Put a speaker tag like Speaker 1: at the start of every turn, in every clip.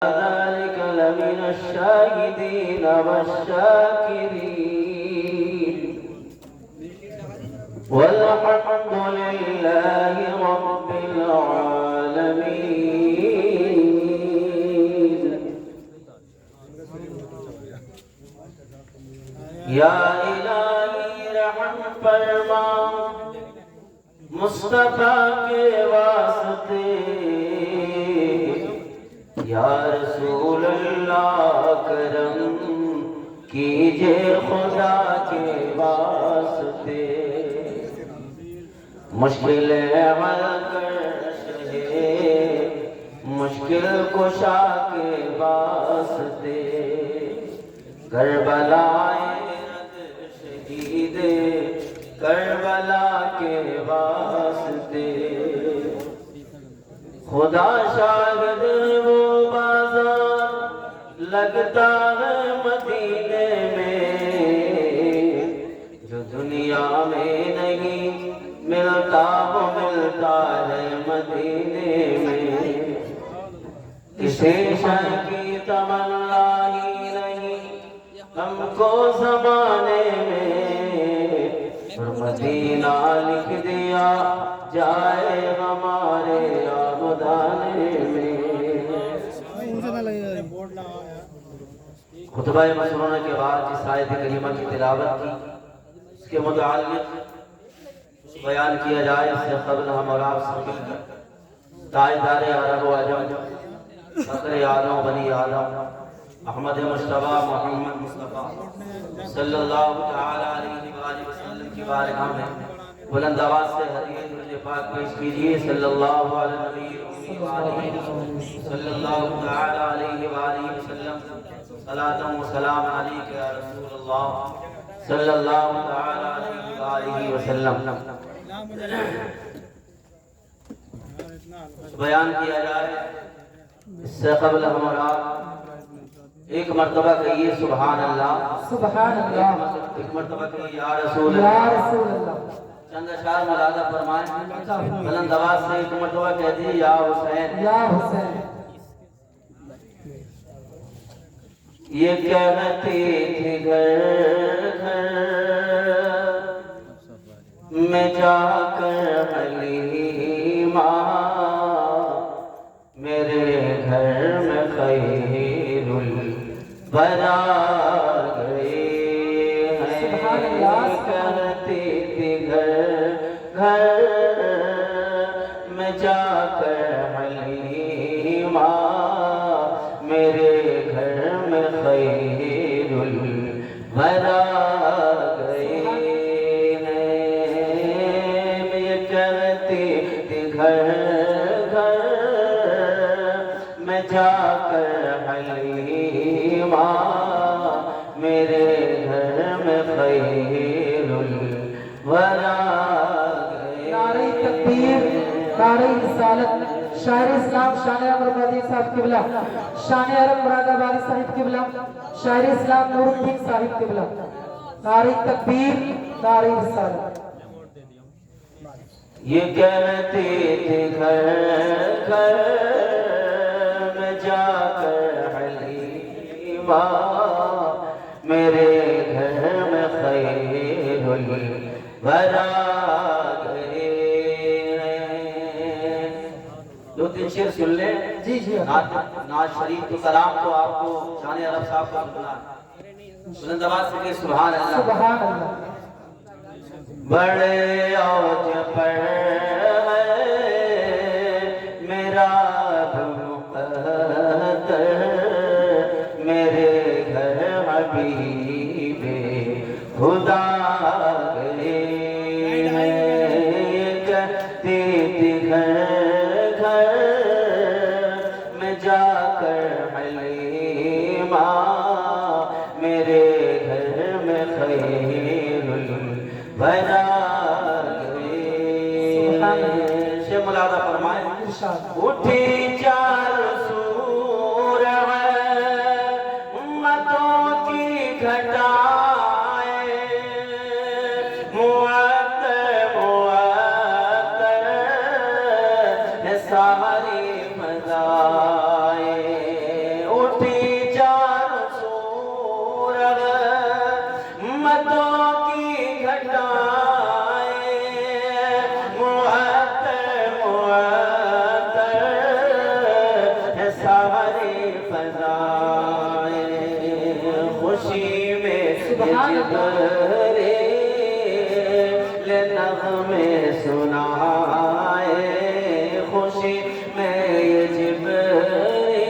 Speaker 1: ذلك لمن الشاهدين والشاكرين والحمد لله رب العالمين. یا الہی رحم فرما مصطفیٰ کے واسطے، یا رسول اللہ کرم کیجے خدا کے واسطے. مشکل حل کر شہے مشکل کشا کے واسطے، کربلا شہید کربلا کے واسطے. خدا شاہد وہ بازار لگتا ہے مدینے میں، جو دنیا میں نہیں ملتا وہ ملتا ہے مدینے میں. کسی شے کی تمنا ہی نہیں ہم کو زمانے میں، اور مدینہ لکھ دیا جائے ہمارے آمدانے میں. خطبہ مسنونہ کے بعد جس آیت کریمہ کی تلاوت کی اس کے متعلق بیان کیا جائے. اس سے قبل ہم اور آپ سب مل کر تاجدار عرب و عجم فخر آدم و بنی آدم احمد مصطفیٰ محمد مصطفیٰ صلی اللہ تعالی علیہ وآلہ وسلم کی بارگاہ میں بلند آواز سے حدیث درود پاک پیش کیجیے. صلی اللہ علیہ نبی صلی اللہ تعالی علیہ وآلہ وسلم. صلاۃ و سلام علیک یا رسول اللہ صلی اللہ تعالی علیہ وآلہ وسلم. بیان کیا جائے اس سے قبل ہمارا ایک مرتبہ کہیے سبحان اللہ
Speaker 2: سبحان اللہ.
Speaker 1: ایک مرتبہ کہیے یا رسول اللہ.
Speaker 2: یا رسول اللہ.
Speaker 1: چند اشعار ملاحظہ فرمائیں. بلند آواز سے ایک مرتبہ کہہ دیجیے یا حسین
Speaker 2: یا حسین.
Speaker 1: یہ کہتی تھی گھر گھر میں جا کر حلیمہ، میرے گھر میں خیر الورا گئے ہیں. کہتی تھی گھر گھر میں جا کر حلیمہ، میرے گھر میں خیر الورا گئے ہیں. یہ کہتی تھی گھر گھر میں جا کر حلیمہ، میرے گھر میں خیر الورا گئے.
Speaker 2: نعرہ تکبیر، نعرہ رسالت. شاعر اسلام شان عمر آبادی صاحب قبلہ، شان عرب مراد آبادی صاحب قبلہ، شاعر اسلام نور الدین صاحب قبلہ. نعرہ تکبیر، نعرہ رسالت.
Speaker 1: یہ کہتی تھی گھر گھر میں جا کر حلیمہ، میرے گھر میں خیر الورا گئے. دو تین شعر سن لیں.
Speaker 2: جی جی
Speaker 1: ناز شریف تو کلام تو آپ کو شان عرب صاحب کا سنا. بلند آواز سے کہ سبحان اللہ.
Speaker 2: سبحان اللہ.
Speaker 1: بڑے اوج پر ہے میرا مقدر، میرے گھر حبیب خدا گئے ہیں. کہتی تھی گھر گھر میں جا کر حلیمہ، میرے گھر میں خیر الورا گئے. سے ملاحظہ فرمائیں. اٹھی چار سور ہے امتوں کی گھٹائیں، معطر معطر ساری فضائیں. اٹھی چار سورج مدوں کی گھٹائیں معطر معطر ہے ساری فضائیں خوشی میں جبریل نغمے سنائے خوشی میں یہ جبریل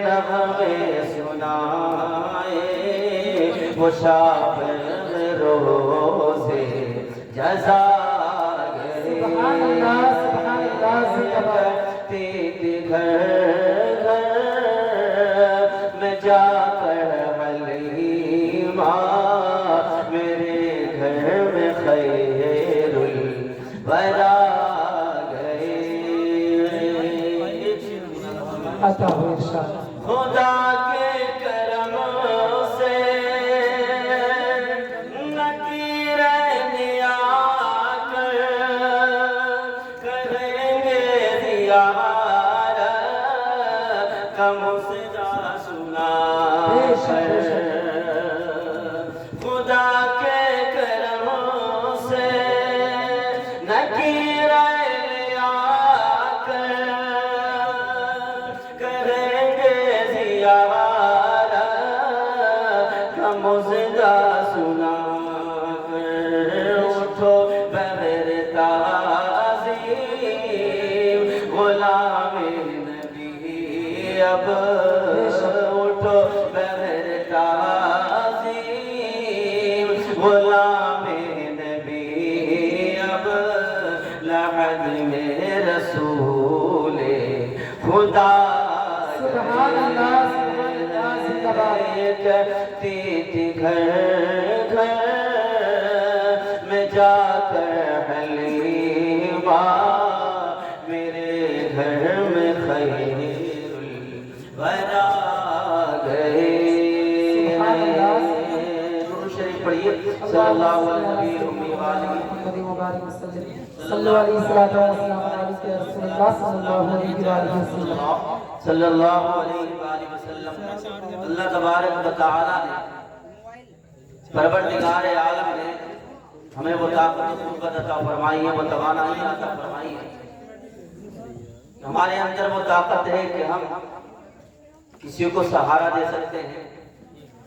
Speaker 1: نغمے سنائے وہ شب روزے جزا
Speaker 2: سبحان اللہ سبحان اللہ
Speaker 1: کرتی تھی گھر گھر میں جا کر حلیمہ میرے گھر میں خیر الورا گئے
Speaker 2: عطا ہو ارشاد
Speaker 1: خدا کے کرم سے نکیرین آ کر کریں گے زیارت کا مسجدہ سنا کر خدا کے کرم سے نکیرین آ کر کریں گے زیارت کا مسجدہ سنا کر اٹھو بغیر تعظیم غلام نبی اب اٹھو بغیر تعظیم غلام نبی اب لحد میں رسول خدا
Speaker 2: سبحان اللہ سبحان اللہ زندہ باد
Speaker 1: کرتی تھی گھر گھر میں جا کر حلیمہ میرے گھر میں خیر الورا گئے درود شریف پڑھیے صلی اللہ علیہ وسلم
Speaker 2: محمد مبارک وسلم صلی اللہ علیہ وسلم علیہ رسول اللہ صلی اللہ علیہ وسلم
Speaker 1: صلی اللہ علیہ وآلہ وسلم اللہ تبارک و تعالی نے پروردگار عالم نے ہمیں وہ طاقت و قوت عطا فرمائی ہے وہ توانائی عطا فرمائی ہے ہمارے اندر وہ طاقت ہے کہ ہم کسی کو سہارا دے سکتے ہیں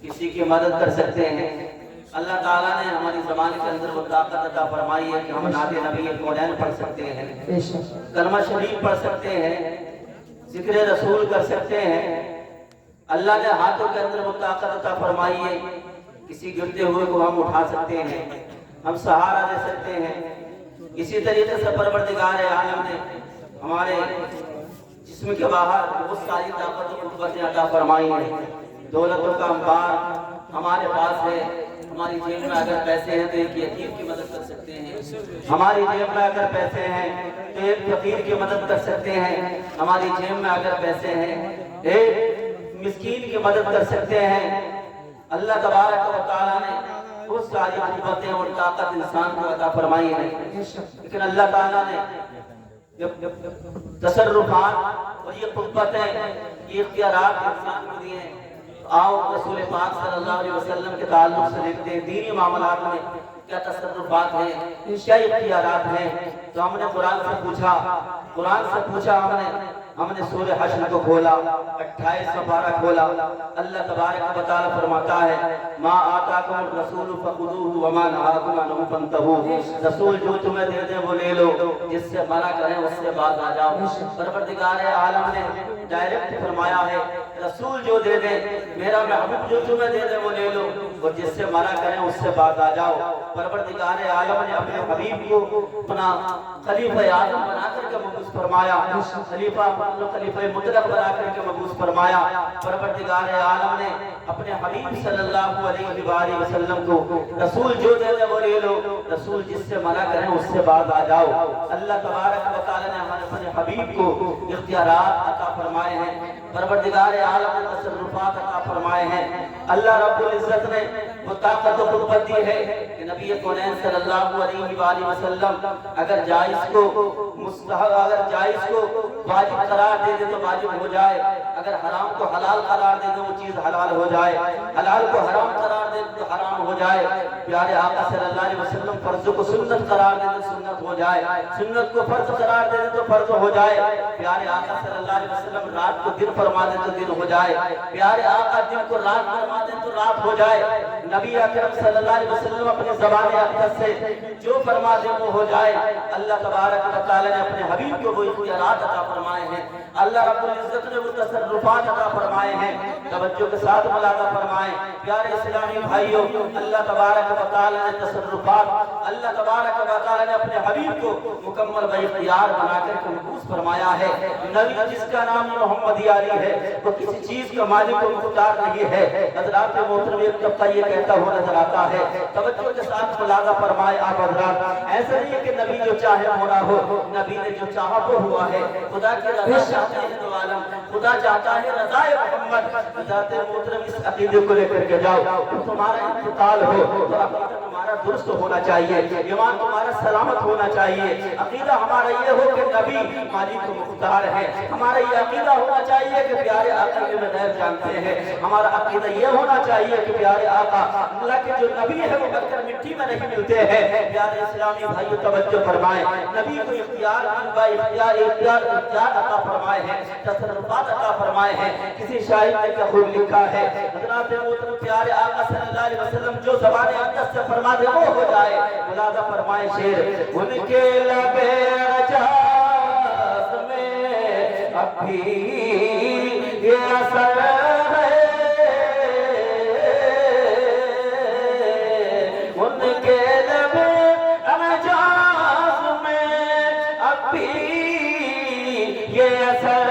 Speaker 1: کسی کی مدد کر سکتے ہیں اللہ تعالیٰ نے ہماری زبان کے اندر وہ طاقت عطا فرمائی ہے کہ ہم نعت نبی کونین پڑھ سکتے ہیں کلمہ شریف پڑھ سکتے ہیں ذکر رسول کر سکتے ہیں اللہ نے ہاتھوں کے اندر وہ طاقت عطا فرمائی ہے کسی گرتے ہوئے کو ہم اٹھا سکتے ہیں ہم سہارا دے سکتے ہیں اسی طریقے سے پروردگار عالم نے ہمارے جسم کے باہر بہت ساری طاقت و قوتیں عطا فرمائی ہیں دولتوں کا انبار ہمارے پاس ہے ہماری جیب میں اگر پیسے ہیں تو ایک یتیم کی مدد کر سکتے ہیں ہماری جیب میں اگر پیسے ہیں تو ایک فقیر کی مدد کر سکتے ہیں ہماری جیب میں اگر پیسے ہیں ایک مسکین کی مدد کر سکتے ہیں اللہ تبارک و تعالیٰ نے بہت ساری قوتیں اور طاقت انسان کو عطا فرمائی ہے لیکن اللہ تعالیٰ نے تصرفات اور یہ قوتیں یہ اختیارات انسان کو دیے ہیں آؤ رسول پاک صلی اللہ علیہ وسلم کے تعلق سے دیکھتے ہیں دینی معاملات میں کیا تصرفات ہیں کیا اختیارات ہیں تو ہم نے قرآن سے پوچھا ہم نے سورہ حشر کو کھولا 28 سپارہ کھولا اللہ تبارک و تعالی فرماتا ہے ما آتاکم الرسول فخذوہ وما نہاکم عنہ فانتہوا رسول جو تمہیں دے دے وہ لے لو جس سے منع کریں اس سے باز آ جاؤ پروردگار عالم نے ڈائریکٹ فرمایا ہے رسول جو دے دے میرا محبوب جو تمہیں دے دے وہ لے لو اور جس سے منع کریں اس سے باز آ جاؤ پروردگار عالم نے اپنے حبیب کو اپنا خلیفہ اعظم بنا کر کے مبعوث فرمایا خلیفہ مطلق بنا کر کے مبعوث فرمایا پروردگار عالم نے اپنے حبیب صلی اللہ علیہ وآلہ وسلم کو رسول جو دے دے وہ لے لو رسول جس سے منع کریں اس سے باز آ جاؤ اللہ تبارک و تعالی نے ہمارے اپنے حبیب کو اختیارات عطا فرمائے ہیں پروردگار عالم نے تصرفات عطا فرمائے ہیں اللہ رب العزت نے وہ طاقت و قوت دی ہے کہ نبی کونین صلی اللہ علیہ وآلہ وسلم اگر جائز کو مستحب اگر اگر جائز کو واجب قرار دے دے تو واجب ہو جائے، اگر حرام کو حلال قرار دے دے وہ چیز حلال ہو جائے، حلال کو حرام قرار دے دے تو حرام ہو جائے۔ پیارے آقا صلی اللہ علیہ وسلم فرض کو سنت قرار دے دے سنت ہو جائے، سنت کو فرض قرار دے دے تو فرض ہو جائے۔ پیارے آقا صلی اللہ علیہ وسلم رات کو دن فرما دے تو دن ہو جائے، پیارے آقا دن کو رات فرما دے تو رات ہو جائے۔ نبی اکرم صلی اللہ علیہ وسلم اپنی زبان اقدس سے جو فرما دے وہ ہو جائے۔ اللہ تبارک و تعالی نے اپنے حبیب کو وہ اختیارات عطا فرمائے ہیں، اللہ رب العزت نے وہ تصرفات عطا فرمائے ہیں۔ توجہ کے ساتھ ملاحظہ فرمائیں پیارے اسلامی بھائیوں، اللہ تبارک و تعالی نے تصرفات، اللہ تبارک و تعالی نے اپنے حبیب کو مکمل بااختیار بنا کر کے محفوظ فرمایا ہے۔ نبی جس کا نام محمد علی ہے وہ کسی چیز کا مالک و مختار نہیں ہے۔ حضرات محترم ایک طبقہ یہ کہتا ہوا نظر آتا ہے، توجہ کے ساتھ ملاحظہ فرمائے آپ حضرات، ایسا نہیں ہے کہ نبی جو چاہے ہونا ہو، نبی نے جو چاہا وہ ہوا ہے۔ خدا کی رضا چاہتے ہیں تو عالم، خدا چاہتا ہے رضا محمد۔ حضرات محترم اس عقیدے کو لے کر کے جاؤ، تمہارا انتقال ہو تو عقیدہ تمہارا درست ہونا چاہیے، ایمان تمہارا سلامت ہونا چاہیے۔ عقیدہ ہمارا یہ ہو کہ نبی مالک و مختار ہے، ہمارا یہ عقیدہ ہونا چاہیے کہ پیارے آقا علم غیب جانتے ہیں، ہمارا عقیدہ یہ ہونا چاہیے کہ پیارے آقا اللہ کے جو نبی ہے وہ مر کر مٹی میں نہیں ملتے ہیں۔ پیارے اسلامی بھائیو توجہ فرمائیں، نبی کو اختیار اختیار عطا فرمائے ہیں، تصرفات عطا فرمائے ہیں۔ کسی شاعر نے کیا خوب لکھا ہے، حضرات محترم پیارے آقا صلی اللہ علیہ وسلم جو زبان اقدس سے فرما دے وہ ہو جائے۔ ملاحظہ فرمائے شعر، ان کے لبے اجاز میں اب بھی یہ اثر ہے، ان کے لبے اجاز میں اب بھی یہ اثر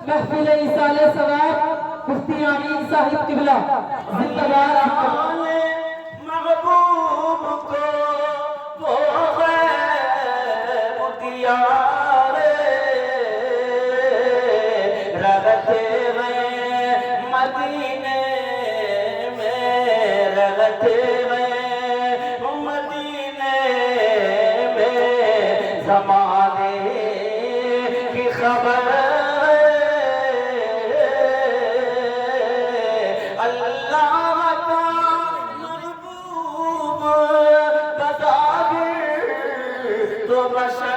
Speaker 2: محفل ایصال ثواب مفتی امین صاحب قبلہ زندہ باد۔
Speaker 1: محبوب کو وہ غیب دیا رغتے میں مدینے میں، رغتے میں مدینے میں زمانے کی خبر بشر